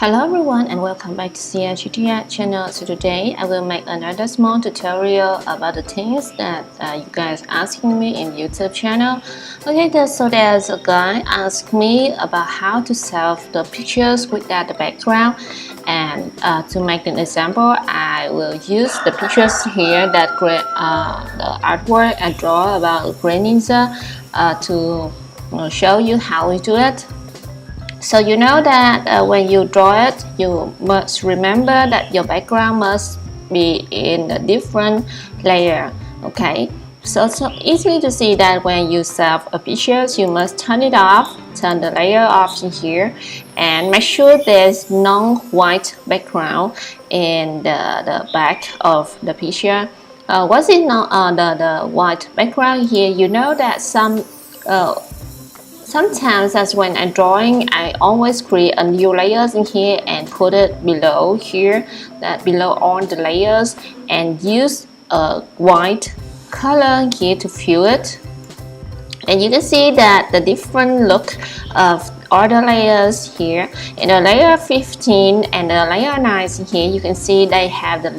Hello everyone and welcome back to CLGTart channel. So today I will make another small tutorial about the things that you guys asking me in YouTube channel. Okay, so there's a guy asked me about how to save the pictures without the background, and to make an example, I will use the pictures here that the artwork I draw about Green Ninja to show you how we do it. So you know that when you draw it, you must remember that your background must be in a different layer. Okay, so it's so easy to see that when you save a picture, you must turn it off, turn the layer off in here, and make sure there's no white background in the back of the picture. What's in the white background here? You know that sometimes as when I'm drawing, I always create a new layers in here and put it below here, that below all the layers, and use a white color here to fill it. And you can see that the different look of all the layers here. In the layer 15 and the layer 9 here, you can see they have the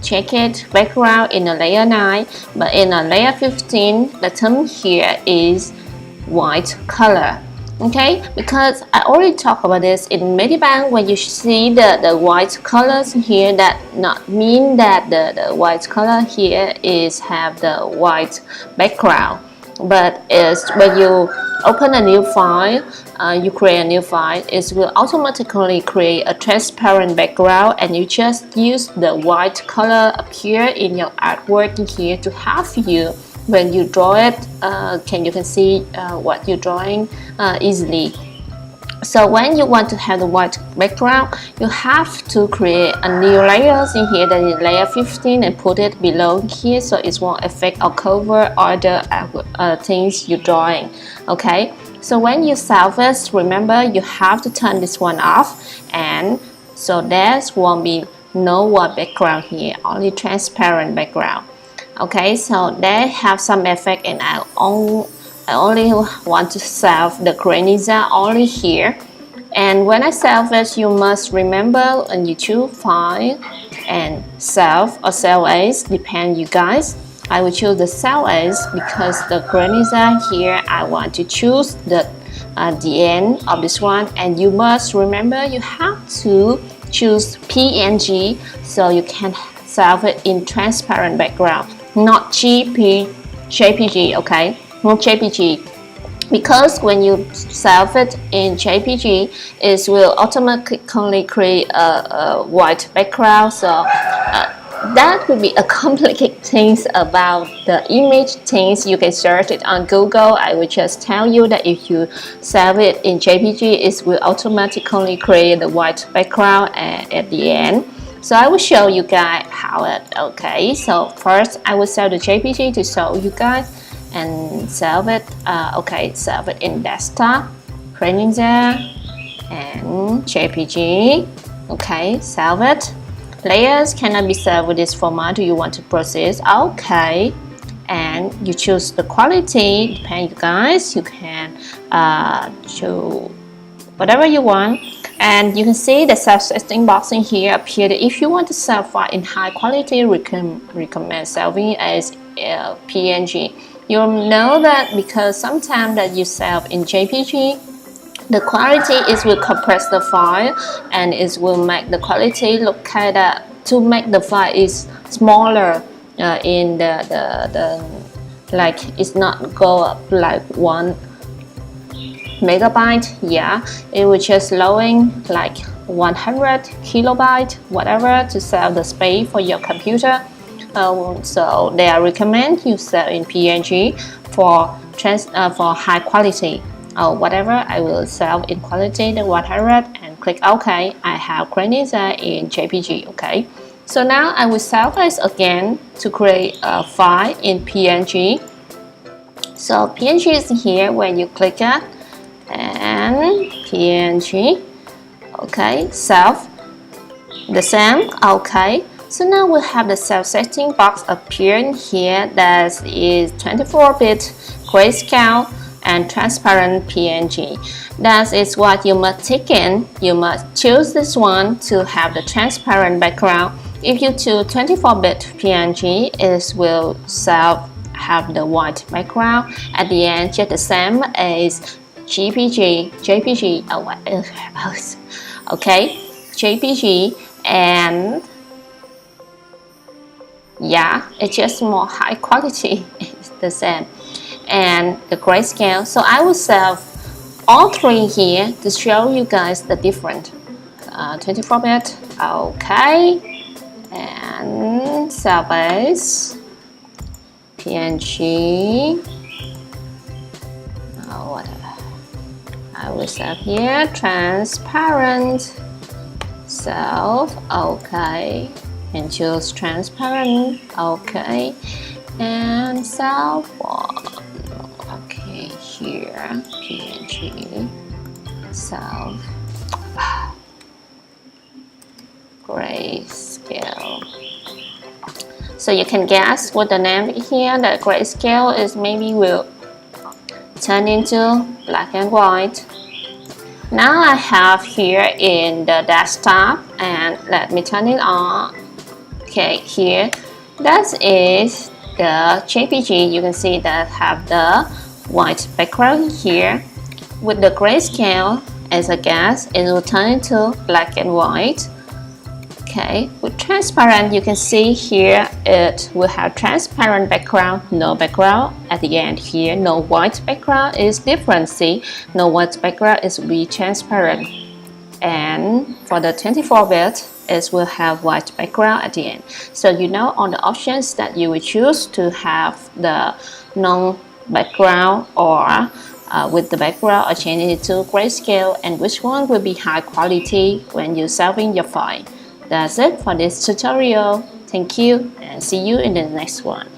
checkered background in the layer 9, but in the layer 15, the term here is white color. Okay, because I already talked about this in Medibang. When you see the white colors here, that not mean that the white color here is have the white background, but is when you open a new file, you create a new file, it will automatically create a transparent background, and you just use the white color appear in your artwork in here to help you when you draw it. You can see what you're drawing easily. So when you want to have the white background, you have to create a new layers in here, that is layer 15, and put it below here, so it won't affect or cover all the things you're drawing. Okay, so when you salvage, remember you have to turn this one off, and so there won't be no white background here, only transparent background. Okay, so they have some effect, and I only want to save the Green Ninja only here. And when I save it, you must remember when you choose file and save or save as, depend you guys. I will choose the save as because the Green Ninja here I want to choose the end of this one, and you must remember you have to choose PNG so you can save it in transparent background, not JPG, okay, not JPG, because when you save it in JPG, it will automatically create a white background. So that would be a complicated things about the image things. You can search it on Google. I will just tell you that if you save it in JPG, it will automatically create the white background at the end. So I will show you guys how it. Okay, so first I will save the JPG to show you guys and save it. Okay, save it in desktop, Green Ninja, and JPG. Okay, save it. Layers cannot be saved with this format. Do you want to process? Okay, and you choose the quality. Depend you guys. You can choose whatever you want. And you can see the self-setting box in here appeared. If you want to save file in high quality, recommend saving as PNG. You'll know that because sometimes that you save in JPG, the quality is will compress the file, and it will make the quality look kind of, to make the file is smaller in the like it's not go up like 1 megabyte. Yeah, it will just lowering like 100 kilobyte, whatever, to save the space for your computer. So they recommend you save in PNG for high quality or whatever. I will save in quality the 100 and click OK. I have Green Ninja in JPG. Okay, so now I will save this again to create a file in PNG. So PNG is here when you click it, and PNG. Okay, save the same. Okay, so now we have the self-setting box appearing here that is 24-bit grayscale, and transparent PNG. That is what you must take in. You must choose this one to have the transparent background. If you choose 24-bit PNG, it will have the white background. At the end, just the same as JPG, okay, JPG, and yeah, it's just more high quality. It's the same. And the grayscale. So I will save all three here to show you guys the different. 24-bit, okay, and Salvage, PNG, whatever. I will save here transparent, okay, and choose transparent, okay, and okay, here PNG, grayscale. So you can guess what the name here. The grayscale is maybe will turn into black and white. Now I have here in the desktop, and let me turn it on. Okay, here that is the JPG. You can see that have the white background here. With the grayscale, as a guess, it will turn into black and white. Okay, with transparent, you can see here it will have transparent background, no background. At the end here, no white background is different. See, no white background is be transparent. And for the 24-bit, it will have white background at the end. So you know all the options that you will choose to have the non-background or with the background or changing it to grayscale, and which one will be high quality when you're saving your file. That's it for this tutorial. Thank you and see you in the next one.